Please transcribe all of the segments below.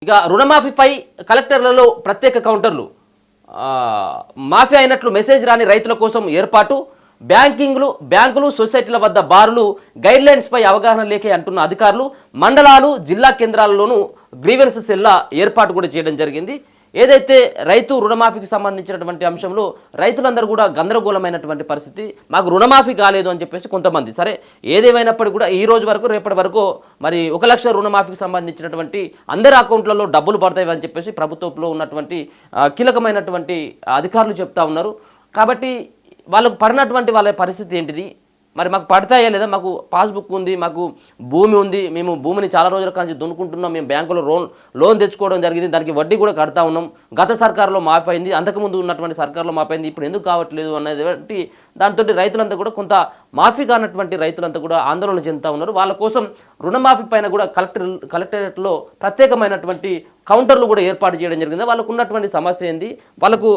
ఇక రుణమాఫీపై కలెక్టర్లలో ప్రత్యేక కౌంటర్లు, మాఫీ అయినట్లు మెసేజ్ రాని రైతుల కోసం ఏర్పాటు, బ్యాంకులు సొసైటీల వద్ద బారులు, గైడ్లైన్స్పై అవగాహన లేకే అంటున్న అధికారులు, మండలాలు జిల్లా కేంద్రాలలోనూ గ్రీవెన్స్ సెల్ల ఏర్పాటు కూడా చేయడం జరిగింది. ఏదైతే రైతు రుణమాఫీకి సంబంధించినటువంటి అంశంలో రైతులందరూ కూడా గందరగోళమైనటువంటి పరిస్థితి, మాకు రుణమాఫీ కాలేదు అని చెప్పేసి కొంతమంది, సరే ఏదేమైనప్పటికీ కూడా ఈ రోజు వరకు రేపటి వరకు మరి 1 లక్ష రుణమాఫీకి సంబంధించినటువంటి అందరి అకౌంట్లలో డబ్బులు పడతాయి అని చెప్పేసి ప్రభుత్వంలో ఉన్నటువంటి కీలకమైనటువంటి అధికారులు చెప్తా ఉన్నారు. కాబట్టి వాళ్ళకు పడినటువంటి వాళ్ళ పరిస్థితి ఏంటిది, మరి మాకు పడతాయా లేదా, మాకు పాస్బుక్ ఉంది, మాకు భూమి ఉంది, మేము భూమిని చాలా రోజుల నుంచి దున్నుకుంటున్నాం, మేము బ్యాంకులో లోన్ తెచ్చుకోవడం జరిగింది, దానికి వడ్డీ కూడా కడతా ఉన్నాం, గత సర్కారులో మాఫీ అయింది, అంతకుముందు ఉన్నటువంటి సర్కారులో మాఫీ అయింది, ఇప్పుడు ఎందుకు కావట్లేదు అనేది దాంతో రైతులంతా కూడా కొంత మాఫీ కానటువంటి రైతులంతా కూడా ఆందోళన చెందుతూ ఉన్నారు. వాళ్ళ కోసం రుణమాఫీ పైన కూడా కలెక్టరేట్లో ప్రత్యేకమైనటువంటి కౌంటర్లు కూడా ఏర్పాటు చేయడం జరిగింది. వాళ్ళకు ఉన్నటువంటి సమస్య ఏంది, వాళ్ళకు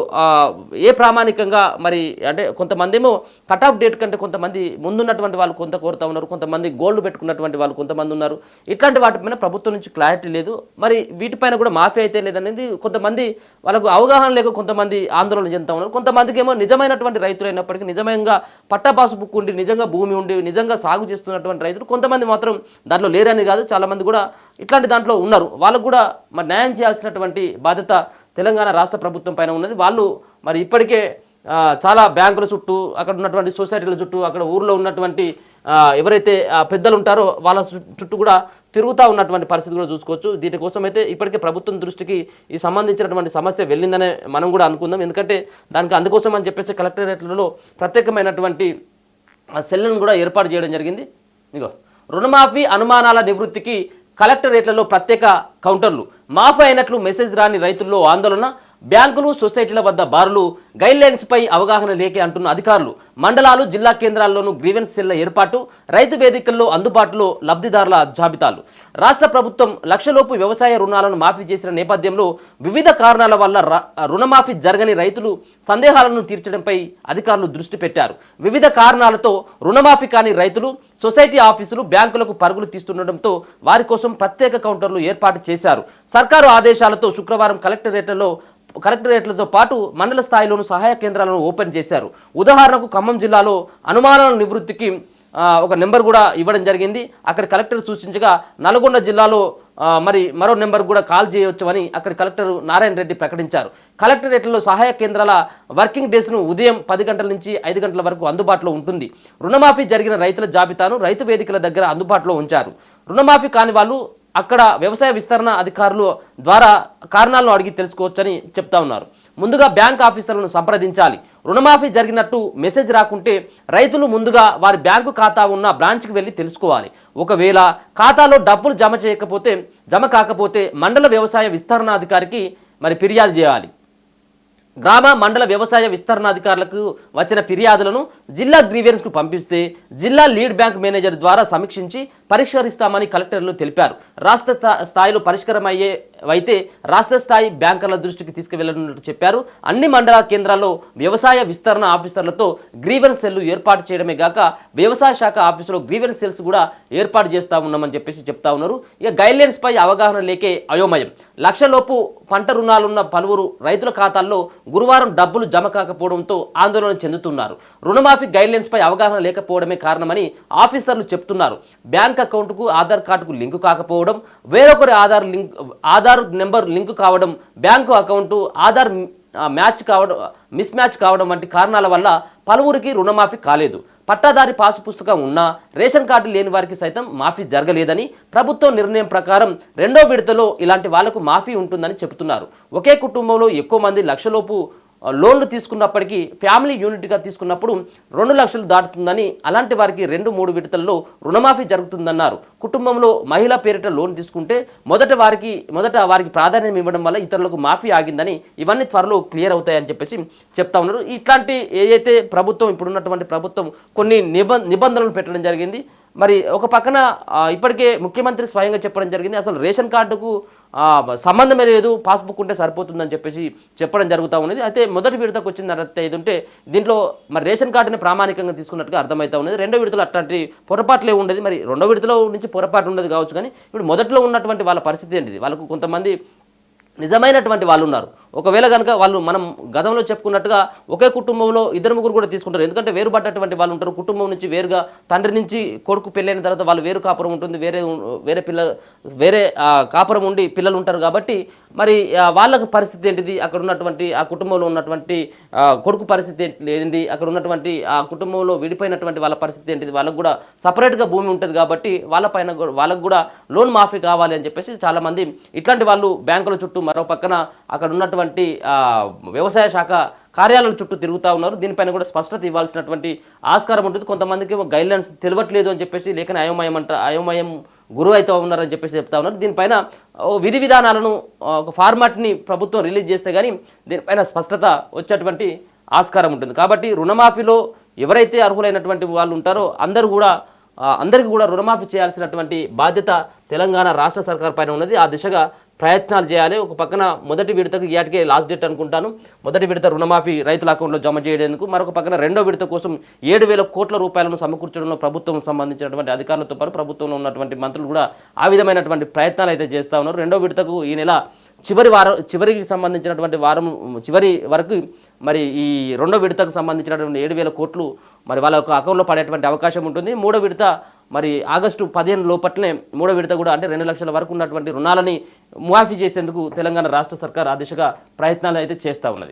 ఏ ప్రామాణికంగా మరి అంటే కొంతమంది ఏమో కట్ ఆఫ్ డేట్ కంటే కొంతమంది ముందున్నటువంటి వాళ్ళు కొంత కోరుతూ ఉన్నారు, కొంతమంది గోల్డ్ పెట్టుకున్నటువంటి వాళ్ళు కొంతమంది ఉన్నారు. ఇట్లాంటి వాటిపైన ప్రభుత్వం నుంచి క్లారిటీ లేదు. మరి వీటిపైన కూడా మాఫీ అయితే లేదనేది కొంతమంది వాళ్ళకు అవగాహన లేక కొంతమంది ఆందోళన చెందుతూ ఉన్నారు. కొంతమందికి ఏమో నిజమైనటువంటి రైతులైనప్పటికీ నిజంగా పట్టా పాస్బుక్ ఉండి నిజంగా భూమి ఉండి నిజంగా సాగు చేస్తున్నటువంటి రైతులు కొంతమంది మాత్రం దాంట్లో లేరని కాదు, చాలామంది కూడా ఇట్లాంటి దాంట్లో ఉన్నారు. వాళ్ళకు కూడా మరి న్యాయం చేయాల్సినటువంటి బాధ్యత తెలంగాణ రాష్ట్ర ప్రభుత్వం పైన ఉన్నది. వాళ్ళు మరి ఇప్పటికే చాలా బ్యాంకుల చుట్టూ, అక్కడ ఉన్నటువంటి సొసైటీల చుట్టూ, అక్కడ ఊర్లో ఉన్నటువంటి ఎవరైతే పెద్దలు ఉంటారో వాళ్ళ చుట్టూ కూడా తిరుగుతూ ఉన్నటువంటి పరిస్థితి కూడా చూసుకోవచ్చు. దీనికోసం అయితే ఇప్పటికే ప్రభుత్వం దృష్టికి ఈ సంబంధించినటువంటి సమస్య వెళ్ళిందనే మనం కూడా అనుకుందాం. ఎందుకంటే దానికి అందుకోసం అని చెప్పేసి కలెక్టరేట్లలో ప్రత్యేకమైనటువంటి సెల్లను కూడా ఏర్పాటు చేయడం జరిగింది. ఇగో రుణమాఫీ అనుమానాల నివృత్తికి కలెక్టరేట్లలో ప్రత్యేక కౌంటర్లు, మాఫీ అయినట్లు మెసేజ్ రాని రైతుల్లో ఆందోళన, బ్యాంకులు సొసైటీల వద్ద బారులు, గైడ్లైన్స్పై అవగాహన లేకే అంటున్న అధికారులు, మండలాలు జిల్లా కేంద్రాల్లోనూ గ్రీవెన్స్ సెల్ల ఏర్పాటు, రైతు వేదికల్లో అందుబాటులో లబ్ధిదారుల జాబితాలు. రాష్ట్ర ప్రభుత్వం లక్షలోపు వ్యవసాయ రుణాలను మాఫీ చేసిన నేపథ్యంలో వివిధ కారణాల వల్ల రుణమాఫీ జరగని రైతులు సందేహాలను తీర్చడంపై అధికారులు దృష్టి పెట్టారు. వివిధ కారణాలతో రుణమాఫీ కాని రైతులు సొసైటీ ఆఫీసులు బ్యాంకులకు పరుగులు తీస్తుండటంతో వారి కోసం ప్రత్యేక కౌంటర్లు ఏర్పాటు చేశారు. సర్కారు ఆదేశాలతో శుక్రవారం కలెక్టరేట్లతో పాటు మండల స్థాయిలోనూ సహాయ కేంద్రాలను ఓపెన్ చేశారు. ఉదాహరణకు ఖమ్మం జిల్లాలో అనుమానాల నివృత్తికి ఒక నెంబర్ కూడా ఇవ్వడం జరిగింది. అక్కడ కలెక్టర్ సూచించగా నల్గొండ జిల్లాలో మరి మరో నెంబర్ కూడా కాల్ చేయవచ్చని అక్కడ కలెక్టర్ నారాయణ రెడ్డి ప్రకటించారు. కలెక్టరేట్లలో సహాయ కేంద్రాల వర్కింగ్ డేస్ను ఉదయం 10 గంటల నుంచి 5 గంటల వరకు అందుబాటులో ఉంటుంది. రుణమాఫీ జరిగిన రైతుల జాబితాను రైతు వేదికల దగ్గర అందుబాటులో ఉంచారు. రుణమాఫీ కాని వాళ్ళు అక్కడ వ్యవసాయ విస్తరణ అధికారులు ద్వారా కారణాలను అడిగి తెలుసుకోవచ్చని చెప్తా ఉన్నారు. ముందుగా బ్యాంక్ ఆఫీసర్లను సంప్రదించాలి. రుణమాఫీ జరిగినట్టు మెసేజ్ రాకుంటే రైతులు ముందుగా వారి బ్యాంకు ఖాతా ఉన్న బ్రాంచ్కి వెళ్ళి తెలుసుకోవాలి. ఒకవేళ ఖాతాలో డబ్బులు జమ కాకపోతే మండల వ్యవసాయ విస్తరణాధికారికి మరి ఫిర్యాదు చేయాలి. గ్రామ మండల వ్యవసాయ విస్తరణాధికారులకు వచ్చిన ఫిర్యాదులను జిల్లా గ్రీవెన్స్కు పంపిస్తే జిల్లా లీడ్ బ్యాంక్ మేనేజర్ ద్వారా సమీక్షించి పరిష్కరిస్తామని కలెక్టర్లు తెలిపారు. రాష్ట్ర స్థాయిలో పరిష్కారమయ్యేవైతే రాష్ట్ర స్థాయి బ్యాంకర్ల దృష్టికి తీసుకువెళ్లనున్నట్టు చెప్పారు. అన్ని మండల కేంద్రాల్లో వ్యవసాయ విస్తరణ ఆఫీసర్లతో గ్రీవెన్స్ సెల్లు ఏర్పాటు చేయడమే గాక వ్యవసాయ శాఖ ఆఫీసులో గ్రీవెన్స్ సెల్స్ కూడా ఏర్పాటు చేస్తా ఉన్నామని చెప్పేసి చెప్తా ఉన్నారు. ఇక గైడ్లైన్స్ పై అవగాహన లేకే అయోమయం. లక్షలోపు పంట రుణాలున్న పలువురు రైతుల ఖాతాల్లో గురువారం డబ్బులు జమ కాకపోవడంతో ఆందోళన చెందుతున్నారు. రుణమాఫీ గైడ్లైన్స్ పై అవగాహన లేకపోవడమే కారణమని ఆఫీసర్లు చెప్తున్నారు. బ్యాంక్ అకౌంట్కు ఆధార్ కార్డుకు లింకు కాకపోవడం, వేరొకరి ఆధార్ నెంబర్ లింకు కావడం, bank account Aadhaar miss match కావడం వంటి కారణాల వల్ల పలువురికి రుణమాఫీ కాలేదు. పట్టాదారి పాసు పుస్తకం ఉన్నా రేషన్ కార్డు లేని వారికి సైతం మాఫీ జరగలేదని, ప్రభుత్వం నిర్ణయం ప్రకారం 2వ విడతలో ఇలాంటి వాళ్లకు మాఫీ ఉంటుందని చెబుతున్నారు. ఒకే కుటుంబంలో ఎక్కువ మంది లక్షలోపు లోన్లు తీసుకున్నప్పటికీ ఫ్యామిలీ యూనిట్గా తీసుకున్నప్పుడు 2 లక్షలు దాటుతుందని, అలాంటి వారికి 2-3 విడతల్లో రుణమాఫీ జరుగుతుందన్నారు. కుటుంబంలో మహిళా పేరిట లోన్ తీసుకుంటే మొదట వారికి ప్రాధాన్యం ఇవ్వడం వల్ల ఇతరులకు మాఫీ ఆగిందని, ఇవన్నీ త్వరలో క్లియర్ అవుతాయని చెప్పేసి చెప్తా ఉన్నారు. ఇట్లాంటి ఏదైతే ప్రభుత్వం ఇప్పుడున్నటువంటి ప్రభుత్వం కొన్ని నిబంధనలు పెట్టడం జరిగింది. మరి ఒక పక్కన ఇప్పటికే ముఖ్యమంత్రి స్వయంగా చెప్పడం జరిగింది, అసలు రేషన్ కార్డుకు సంబంధమే లేదు, పాస్బుక్ ఉంటే సరిపోతుందని చెప్పేసి చెప్పడం జరుగుతూ ఉన్నది. అయితే మొదటి విడతకు వచ్చింది అన్నట్టు ఉంటే దీంట్లో మరి రేషన్ కార్డుని ప్రామాణికంగా తీసుకున్నట్టుగా అర్థమవుతా ఉన్నది. 2వ విడతలో అట్లాంటి పొరపాట్లే ఉండేది. మరి 2వ విడతలో నుంచి పొరపాటు ఉండదు కావచ్చు, కానీ ఇప్పుడు మొదట్లో ఉన్నటువంటి వాళ్ళ పరిస్థితి ఏంటిది, వాళ్ళకు కొంతమంది నిజమైనటువంటి వాళ్ళు ఉన్నారు. ఒకవేళ కనుక వాళ్ళు మనం గతంలో చెప్పుకున్నట్టుగా ఒకే కుటుంబంలో ఇద్దరు ముగ్గురు కూడా తీసుకుంటారు. ఎందుకంటే వేరుపడ్డటువంటి వాళ్ళు ఉంటారు. కుటుంబం నుంచి వేరుగా తండ్రి నుంచి కొడుకు పెళ్ళైన తర్వాత వాళ్ళు వేరు కాపురం ఉంటుంది. వేరే వేరే కాపురం ఉండి పిల్లలు ఉంటారు కాబట్టి మరి వాళ్ళకు పరిస్థితి ఏంటిది, అక్కడ ఉన్నటువంటి ఆ కుటుంబంలో ఉన్నటువంటి కొడుకు పరిస్థితి ఏంటిది, అక్కడ ఉన్నటువంటి ఆ కుటుంబంలో విడిపోయినటువంటి వాళ్ళ పరిస్థితి ఏంటిది, వాళ్ళకు కూడా సపరేట్గా భూమి ఉంటుంది కాబట్టి వాళ్ళకు కూడా లోన్ మాఫీ కావాలి అని చెప్పేసి చాలామంది ఇట్లాంటి వాళ్ళు బ్యాంకుల చుట్టూ మరో పక్కన అక్కడ ఉన్నటువంటి వ్యవసాయ శాఖ కార్యాలయాల చుట్టూ తిరుగుతూ ఉన్నారు. దీనిపైన కూడా స్పష్టత ఇవ్వాల్సినటువంటి ఆస్కారం ఉంటుంది. కొంతమందికి గైడ్లైన్స్ తెలియట్లేదు అని చెప్పేసి లేఖన అయోమయం గురువు అయితే ఉన్నారని చెప్పేసి చెప్తా ఉన్నారు. దీనిపైన విధి విధానాలను ఒక ఫార్మాట్ని ప్రభుత్వం రిలీజ్ చేస్తే కానీ దీనిపైన స్పష్టత వచ్చేటువంటి ఆస్కారం ఉంటుంది. కాబట్టి రుణమాఫీలో ఎవరైతే అర్హులైనటువంటి వాళ్ళు ఉంటారో అందరికీ కూడా రుణమాఫీ చేయాల్సినటువంటి బాధ్యత తెలంగాణ రాష్ట్ర సర్కార్ పైన ఉన్నది. ఆ దిశగా ప్రయత్నాలు చేయాలి. ఒక పక్కన మొదటి విడతకు ఇయాటికే లాస్ట్ డేట్ అనుకుంటాను. మొదటి విడత రుణమాఫీ రైతుల అకౌంట్లో జమ చేయడానికి, మరొక పక్కన రెండో విడత కోసం 7,000 కోట్ల రూపాయలను సమకూర్చడంలో ప్రభుత్వం సంబంధించినటువంటి అధికారులతో పాటు ప్రభుత్వంలో ఉన్నటువంటి మంత్రులు కూడా ఆ విధమైనటువంటి ప్రయత్నాలు అయితే చేస్తూ ఉన్నారు. రెండో విడతకు ఈ నెల చివరికి సంబంధించినటువంటి చివరి వరకు మరి ఈ రెండో విడతకు సంబంధించినటువంటి 7,000 కోట్లు మరి వాళ్ళ యొక్క అకౌంట్లో పడేటువంటి అవకాశం ఉంటుంది. మూడో విడత మరి ఆగస్టు 15 లోపట్లనే మూడో విడత కూడా అంటే 2 లక్షల వరకు ఉన్నటువంటి రుణాలని మాఫీ చేసేందుకు తెలంగాణ రాష్ట్ర సర్కార్ ఆ దిశగా ప్రయత్నాలు అయితే చేస్తూ ఉన్నది.